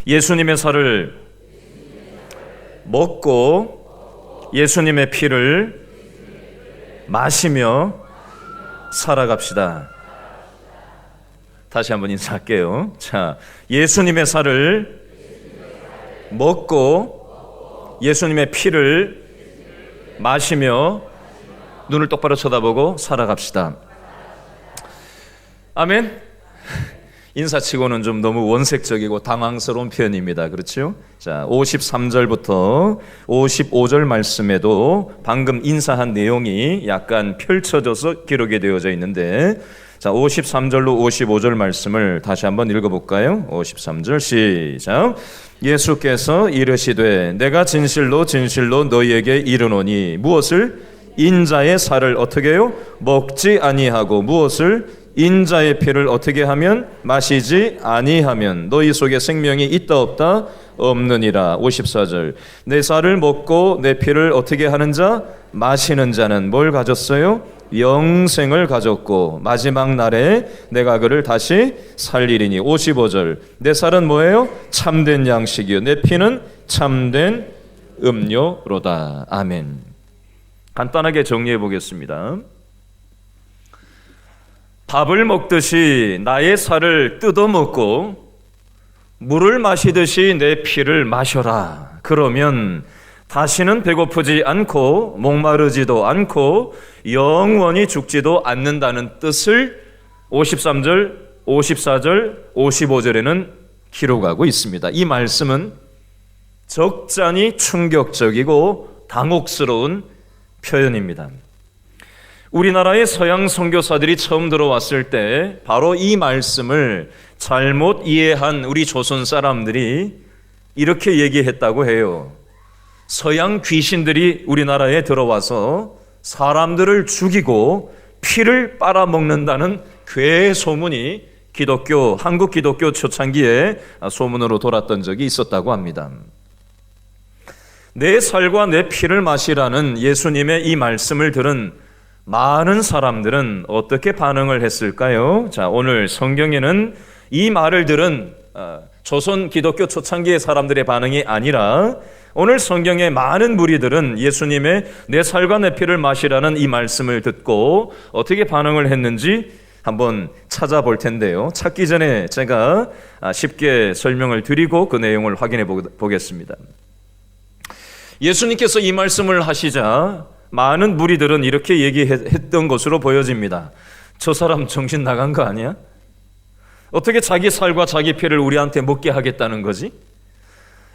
예수님의 살을 먹고 예수님의 피를 마시며 살아갑시다. 다시 한번 인사할게요. 자, 예수님의 살을 먹고 예수님의 피를 마시며 눈을 똑바로 쳐다보고 살아갑시다. 아멘. 인사치고는 좀 너무 원색적이고 당황스러운 표현입니다. 그렇죠? 자, 53절부터 55절 말씀에도 방금 인사한 내용이 약간 펼쳐져서 기록이 되어져 있는데, 자, 53절로 55절 말씀을 다시 한번 읽어볼까요? 53절 시작. 예수께서 이르시되 내가 진실로 진실로 너희에게 이르노니 무엇을? 인자의 살을 어떻게 해요? 먹지 아니하고 무엇을? 인자의 피를 어떻게 하면? 마시지 아니하면 너희 속에 생명이 있다 없다? 없느니라. 54절. 내 살을 먹고 내 피를 어떻게 하는 자? 마시는 자는 뭘 가졌어요? 영생을 가졌고 마지막 날에 내가 그를 다시 살리리니. 55절. 내 살은 뭐예요? 참된 양식이요 내 피는 참된 음료로다. 아멘. 간단하게 정리해 보겠습니다. 밥을 먹듯이 나의 살을 뜯어먹고 물을 마시듯이 내 피를 마셔라. 그러면 다시는 배고프지 않고 목마르지도 않고 영원히 죽지도 않는다는 뜻을 53절, 54절, 55절에는 기록하고 있습니다. 이 말씀은 적잖이 충격적이고 당혹스러운 표현입니다. 우리나라의 서양 선교사들이 처음 들어왔을 때 바로 이 말씀을 잘못 이해한 우리 조선 사람들이 이렇게 얘기했다고 해요. 서양 귀신들이 우리나라에 들어와서 사람들을 죽이고 피를 빨아먹는다는 괴 소문이 한국 기독교 초창기에 소문으로 돌았던 적이 있었다고 합니다. 내 살과 내 피를 마시라는 예수님의 이 말씀을 들은 많은 사람들은 어떻게 반응을 했을까요? 자, 오늘 성경에는 이 말을 들은 조선 기독교 초창기의 사람들의 반응이 아니라 오늘 성경의 많은 무리들은 예수님의 내 살과 내 피를 마시라는 이 말씀을 듣고 어떻게 반응을 했는지 한번 찾아볼 텐데요. 찾기 전에 제가 쉽게 설명을 드리고 그 내용을 확인해 보겠습니다. 예수님께서 이 말씀을 하시자 많은 무리들은 이렇게 얘기했던 것으로 보여집니다. 저 사람 정신 나간 거 아니야? 어떻게 자기 살과 자기 피를 우리한테 먹게 하겠다는 거지?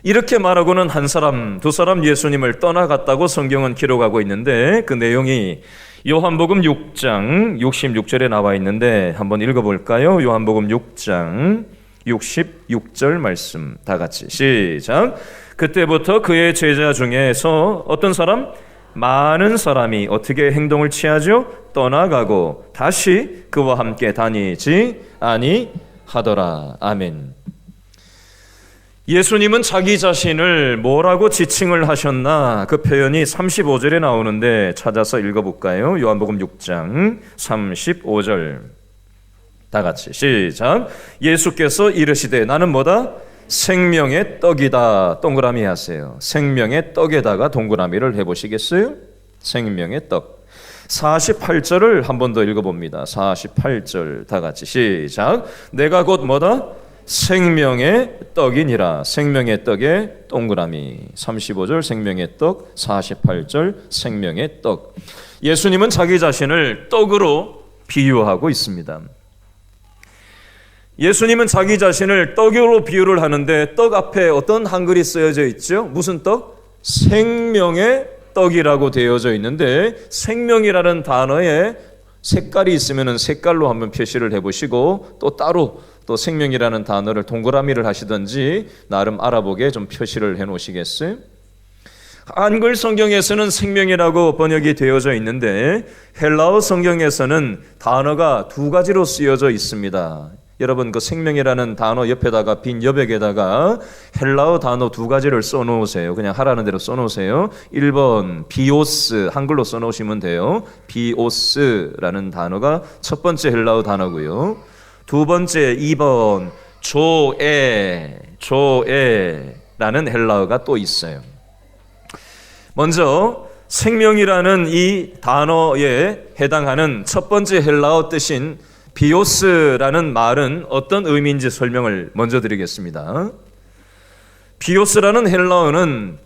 이렇게 말하고는 한 사람, 두 사람 예수님을 떠나갔다고 성경은 기록하고 있는데 그 내용이 요한복음 6장 66절에 나와 있는데 한번 읽어볼까요? 요한복음 6장 66절 말씀 다 같이 시작. 그때부터 그의 제자 중에서 어떤 사람? 많은 사람이 어떻게 행동을 취하죠? 떠나가고 다시 그와 함께 다니지 아니하더라. 아멘. 예수님은 자기 자신을 뭐라고 지칭을 하셨나? 그 표현이 35절에 나오는데 찾아서 읽어볼까요? 요한복음 6장 35절 다 같이 시작. 예수께서 이르시되 나는 뭐다? 생명의 떡이다. 동그라미 하세요. 생명의 떡에다가 동그라미를 해보시겠어요? 생명의 떡. 48절을 한 번 더 읽어봅니다. 48절 다 같이 시작. 내가 곧 뭐다? 생명의 떡이니라. 생명의 떡에 동그라미. 35절 생명의 떡, 48절 생명의 떡. 예수님은 자기 자신을 떡으로 비유하고 있습니다. 예수님은 자기 자신을 떡으로 비유를 하는데 떡 앞에 어떤 한글이 쓰여져 있죠? 무슨 떡? 생명의 떡이라고 되어져 있는데 생명이라는 단어에 색깔이 있으면 색깔로 한번 표시를 해보시고 또 따로 또 생명이라는 단어를 동그라미를 하시든지 나름 알아보게 좀 표시를 해놓으시겠어요? 한글 성경에서는 생명이라고 번역이 되어져 있는데 헬라어 성경에서는 단어가 두 가지로 쓰여져 있습니다. 여러분 그 생명이라는 단어 옆에다가 빈 여백에다가 헬라어 단어 두 가지를 써놓으세요. 그냥 하라는 대로 써놓으세요. 1번 비오스 한글로 써놓으시면 돼요. 비오스라는 단어가 첫 번째 헬라어 단어고요. 두 번째 2번 조에 조에라는 헬라어가 또 있어요. 먼저 생명이라는 이 단어에 해당하는 첫 번째 헬라어 뜻인 비오스라는 말은 어떤 의미인지 설명을 먼저 드리겠습니다. 비오스라는 헬라어는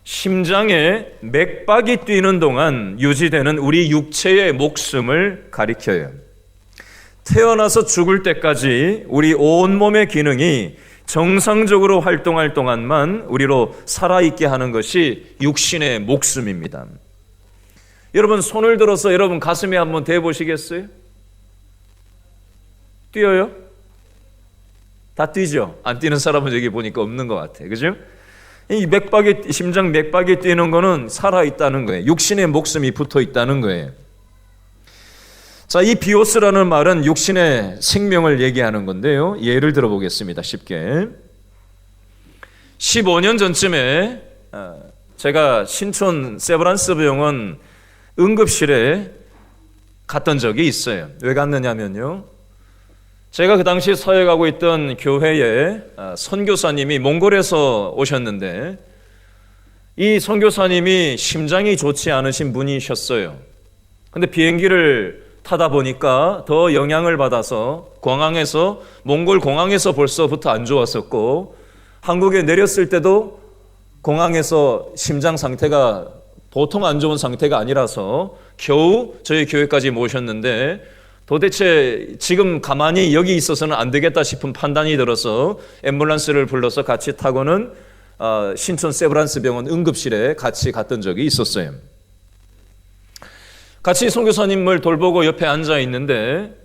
심장에 맥박이 뛰는 동안 유지되는 우리 육체의 목숨을 가리켜요. 태어나서 죽을 때까지 우리 온몸의 기능이 정상적으로 활동할 동안만 우리로 살아있게 하는 것이 육신의 목숨입니다. 여러분 손을 들어서 여러분 가슴에 한번 대보시겠어요? 뛰어요? 다 뛰죠? 안 뛰는 사람은 여기 보니까 없는 것 같아요. 그죠? 이 맥박이, 심장 맥박이 뛰는 거는 살아있다는 거예요. 육신의 목숨이 붙어 있다는 거예요. 자, 이 비오스라는 말은 육신의 생명을 얘기하는 건데요. 예를 들어보겠습니다. 쉽게. 15년 전쯤에 제가 신촌 세브란스 병원 응급실에 갔던 적이 있어요. 왜 갔느냐면요. 제가 그 당시 사역하고 있던 교회에 선교사님이 몽골에서 오셨는데 이 선교사님이 심장이 좋지 않으신 분이셨어요. 근데 비행기를 타다 보니까 더 영향을 받아서 공항에서 몽골 공항에서 벌써부터 안 좋았었고 한국에 내렸을 때도 공항에서 심장 상태가 보통 안 좋은 상태가 아니라서 겨우 저희 교회까지 모셨는데 도대체 지금 가만히 여기 있어서는 안 되겠다 싶은 판단이 들어서 앰뷸런스를 불러서 같이 타고는 신촌 세브란스 병원 응급실에 같이 갔던 적이 있었어요. 같이 선교사님을 돌보고 옆에 앉아 있는데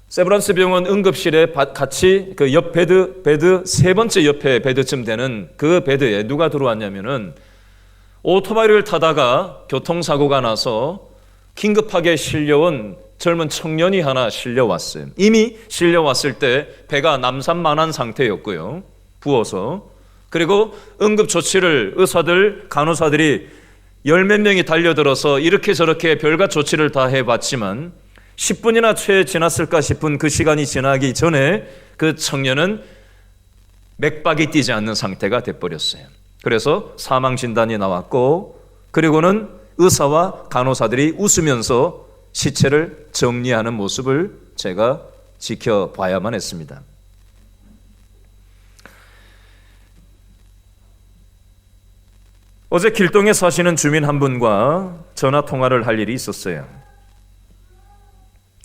세브란스 병원 응급실에 같이 그 옆 베드 세 번째 옆에 베드쯤 되는 그 베드에 누가 들어왔냐면은 오토바이를 타다가 교통사고가 나서 긴급하게 실려온 젊은 청년이 하나 실려왔어요. 이미 실려왔을 때 배가 남산만한 상태였고요. 부어서. 그리고 응급조치를 의사들, 간호사들이 열 몇 명이 달려들어서 이렇게 저렇게 별과 조치를 다 해봤지만 10분이나 채 지났을까 싶은 그 시간이 지나기 전에 그 청년은 맥박이 뛰지 않는 상태가 돼버렸어요. 그래서 사망 진단이 나왔고 그리고는 의사와 간호사들이 웃으면서 시체를 정리하는 모습을 제가 지켜봐야만 했습니다. 어제 길동에 사시는 주민 한 분과 전화 통화를 할 일이 있었어요.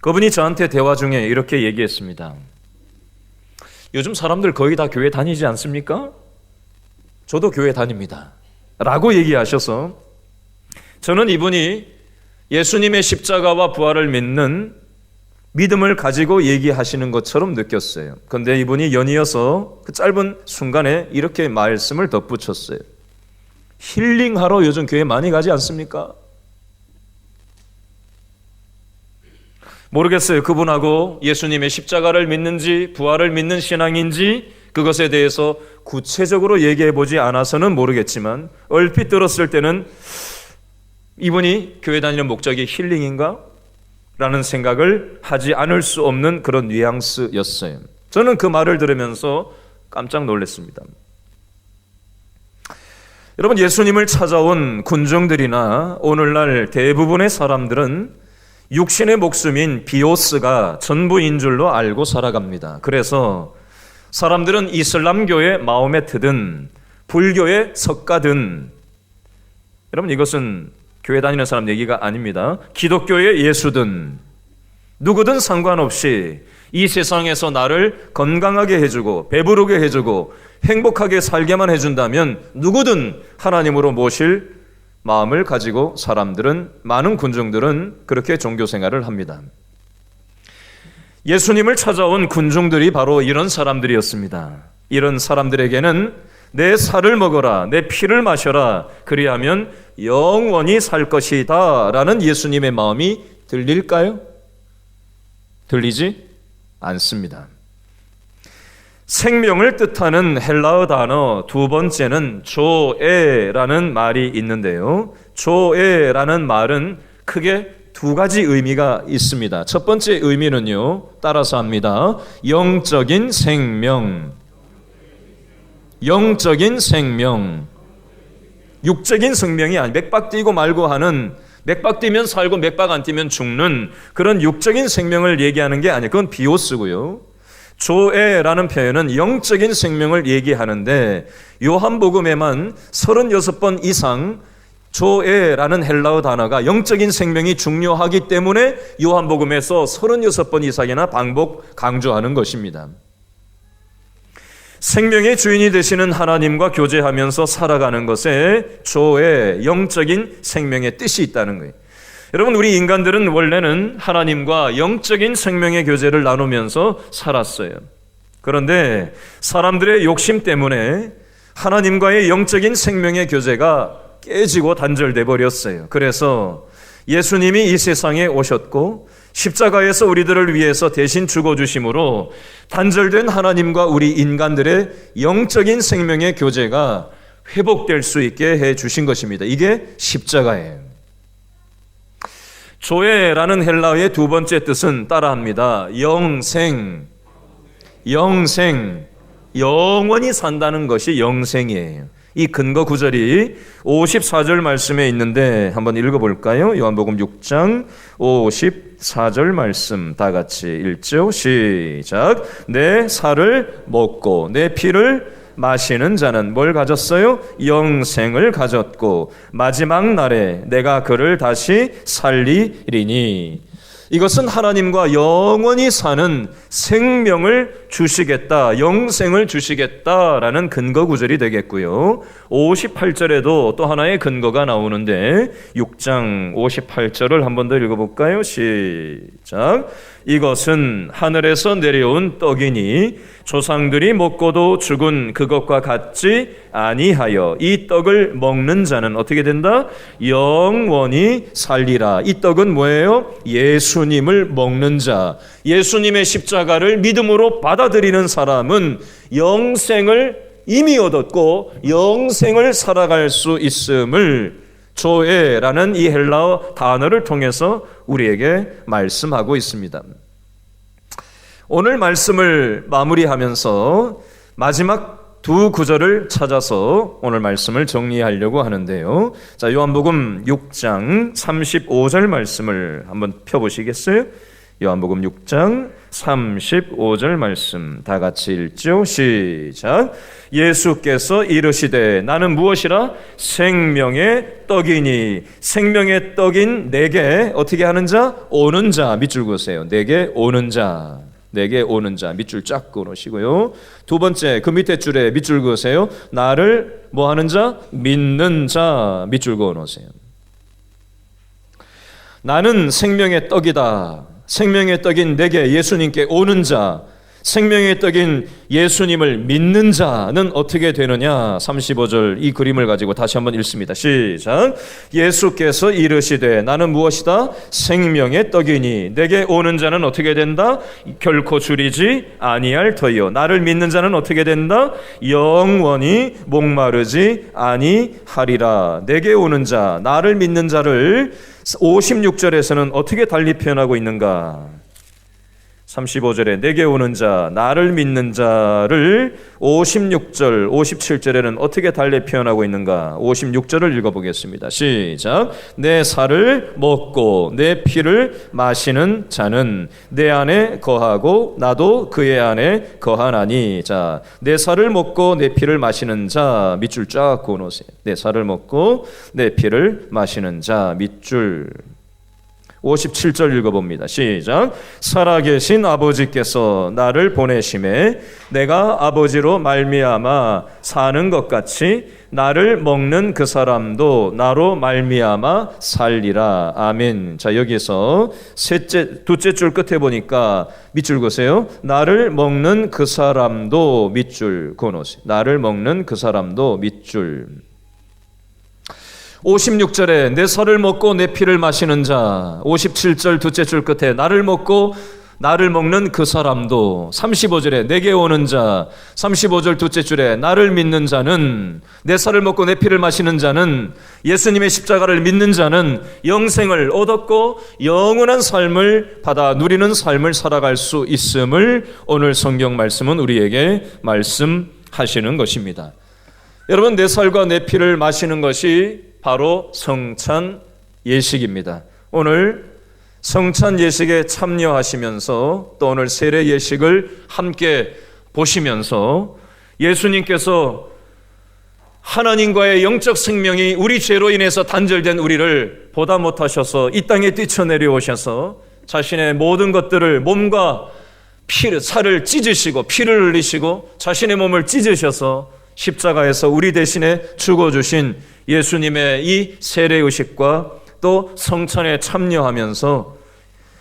그분이 저한테 대화 중에 이렇게 얘기했습니다. 요즘 사람들 거의 다 교회 다니지 않습니까? 저도 교회 다닙니다. 라고 얘기하셔서 저는 이분이 예수님의 십자가와 부활을 믿는 믿음을 가지고 얘기하시는 것처럼 느꼈어요. 그런데 이분이 연이어서 그 짧은 순간에 이렇게 말씀을 덧붙였어요. 힐링하러 요즘 교회 많이 가지 않습니까? 모르겠어요. 그분하고 예수님의 십자가를 믿는지 부활을 믿는 신앙인지 그것에 대해서 구체적으로 얘기해 보지 않아서는 모르겠지만 얼핏 들었을 때는 이분이 교회 다니는 목적이 힐링인가? 라는 생각을 하지 않을 수 없는 그런 뉘앙스였어요. 저는 그 말을 들으면서 깜짝 놀랐습니다. 여러분, 예수님을 찾아온 군중들이나 오늘날 대부분의 사람들은 육신의 목숨인 비오스가 전부인 줄로 알고 살아갑니다. 그래서 사람들은 이슬람교의 마호메트든 불교의 석가든, 여러분 이것은 교회 다니는 사람 얘기가 아닙니다. 기독교의 예수든 누구든 상관없이 이 세상에서 나를 건강하게 해주고 배부르게 해주고 행복하게 살게만 해준다면 누구든 하나님으로 모실 마음을 가지고 사람들은, 많은 군중들은 그렇게 종교 생활을 합니다. 예수님을 찾아온 군중들이 바로 이런 사람들이었습니다. 이런 사람들에게는 내 살을 먹어라, 내 피를 마셔라, 그리하면 영원히 살 것이다 라는 예수님의 마음이 들릴까요? 들리지 않습니다. 생명을 뜻하는 헬라어 단어 두 번째는 조에라는 말이 있는데요. 조에라는 말은 크게 두 가지 의미가 있습니다. 첫 번째 의미는요, 따라서 합니다. 영적인 생명. 영적인 생명. 육적인 생명이 아니 맥박 뛰고 말고 하는, 맥박 뛰면 살고 맥박 안 뛰면 죽는 그런 육적인 생명을 얘기하는 게 아니에요. 그건 비오스고요. 조에라는 표현은 영적인 생명을 얘기하는데 요한복음에만 36번 이상 조에라는 헬라어 단어가 영적인 생명이 중요하기 때문에 요한복음에서 36번 이상이나 반복 강조하는 것입니다. 생명의 주인이 되시는 하나님과 교제하면서 살아가는 것에 조에 영적인 생명의 뜻이 있다는 거예요. 여러분, 우리 인간들은 원래는 하나님과 영적인 생명의 교제를 나누면서 살았어요. 그런데 사람들의 욕심 때문에 하나님과의 영적인 생명의 교제가 깨지고 단절돼 버렸어요. 그래서 예수님이 이 세상에 오셨고 십자가에서 우리들을 위해서 대신 죽어주심으로 단절된 하나님과 우리 인간들의 영적인 생명의 교제가 회복될 수 있게 해주신 것입니다. 이게 십자가예요. 조에라는 헬라어의 두 번째 뜻은 따라합니다. 영생, 영생, 영원히 산다는 것이 영생이에요. 이 근거 구절이 54절 말씀에 있는데 한번 읽어볼까요? 요한복음 6장 54절 말씀 다 같이 읽죠. 시작. 내 살을 먹고 내 피를 마시는 자는 뭘 가졌어요? 영생을 가졌고 마지막 날에 내가 그를 다시 살리리니. 이것은 하나님과 영원히 사는 생명을 주시겠다, 영생을 주시겠다라는 근거 구절이 되겠고요. 58절에도 또 하나의 근거가 나오는데 6장 58절을 한 번 더 읽어볼까요? 시작. 이것은 하늘에서 내려온 떡이니 조상들이 먹고도 죽은 그것과 같지 아니하여 이 떡을 먹는 자는 어떻게 된다? 영원히 살리라. 이 떡은 뭐예요? 예수님을 먹는 자, 예수님의 십자가를 믿음으로 받아들이는 사람은 영생을 이미 얻었고 영생을 살아갈 수 있음을 조에라는 이 헬라어 단어를 통해서 우리에게 말씀하고 있습니다. 오늘 말씀을 마무리하면서 마지막 두 구절을 찾아서 오늘 말씀을 정리하려고 하는데요. 자, 요한복음 6장 35절 말씀을 한번 펴보시겠어요? 요한복음 6장 35절 말씀 다 같이 읽죠. 시작. 예수께서 이르시되 나는 무엇이라? 생명의 떡이니 생명의 떡인 내게 어떻게 하는 자? 오는 자. 밑줄 그으세요. 내게 오는 자. 내게 오는 자. 밑줄 쫙 그으시고요. 두 번째 그 밑에 줄에 밑줄 그으세요. 나를 뭐 하는 자? 믿는 자. 밑줄 그어 놓으세요. 나는 생명의 떡이다. 생명의 떡인 내게 예수님께 오는 자, 생명의 떡인 예수님을 믿는 자는 어떻게 되느냐? 35절 이 그림을 가지고 다시 한번 읽습니다. 시작. 예수께서 이르시되 나는 무엇이다? 생명의 떡이니 내게 오는 자는 어떻게 된다? 결코 줄이지 아니할 터이요 나를 믿는 자는 어떻게 된다? 영원히 목마르지 아니하리라. 내게 오는 자, 나를 믿는 자를 56절에서는 어떻게 달리 표현하고 있는가? 35절에 내게 오는 자, 나를 믿는 자를 56절, 57절에는 어떻게 달리 표현하고 있는가? 56절을 읽어보겠습니다. 시작. 내 살을 먹고 내 피를 마시는 자는 내 안에 거하고 나도 그의 안에 거하나니. 자, 내 살을 먹고 내 피를 마시는 자, 밑줄 쫙 그어놓으세요. 내 살을 먹고 내 피를 마시는 자, 밑줄. 57절 읽어봅니다. 시작. 살아계신 아버지께서 나를 보내심에 내가 아버지로 말미암아 사는 것 같이 나를 먹는 그 사람도 나로 말미암아 살리라. 아멘. 자, 여기서 두째 줄 끝에 보니까 밑줄 그으세요. 나를 먹는 그 사람도 밑줄 그어놓으세요. 나를 먹는 그 사람도 밑줄. 56절에 내 살을 먹고 내 피를 마시는 자. 57절 두째 줄 끝에 나를 먹고 나를 먹는 그 사람도. 35절에 내게 오는 자. 35절 두째 줄에 나를 믿는 자는, 내 살을 먹고 내 피를 마시는 자는, 예수님의 십자가를 믿는 자는 영생을 얻었고 영원한 삶을 받아 누리는 삶을 살아갈 수 있음을 오늘 성경 말씀은 우리에게 말씀하고 하시는 것입니다. 여러분, 내 살과 내 피를 마시는 것이 바로 성찬 예식입니다. 오늘 성찬 예식에 참여하시면서 또 오늘 세례 예식을 함께 보시면서 예수님께서 하나님과의 영적 생명이 우리 죄로 인해서 단절된 우리를 보다 못하셔서 이 땅에 뛰쳐내려오셔서 자신의 모든 것들을 몸과 살을 찢으시고 피를 흘리시고 자신의 몸을 찢으셔서 십자가에서 우리 대신에 죽어주신 예수님의 이 세례의식과 또 성찬에 참여하면서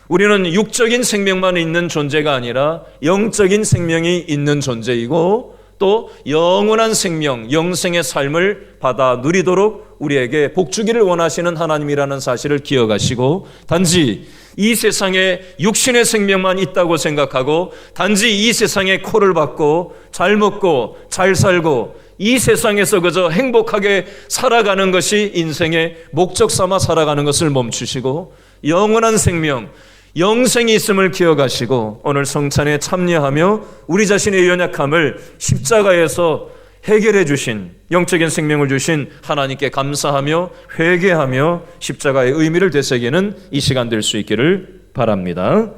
우리는 육적인 생명만 있는 존재가 아니라 영적인 생명이 있는 존재이고 또 영원한 생명, 영생의 삶을 받아 누리도록 우리에게 복주기를 원하시는 하나님이라는 사실을 기억하시고 단지 이 세상에 육신의 생명만 있다고 생각하고 단지 이 세상에 코를 박고 잘 먹고 잘 살고 이 세상에서 그저 행복하게 살아가는 것이 인생의 목적 삼아 살아가는 것을 멈추시고 영원한 생명, 영생이 있음을 기억하시고 오늘 성찬에 참여하며 우리 자신의 연약함을 십자가에서 해결해 주신 영적인 생명을 주신 하나님께 감사하며 회개하며 십자가의 의미를 되새기는 이 시간 될 수 있기를 바랍니다.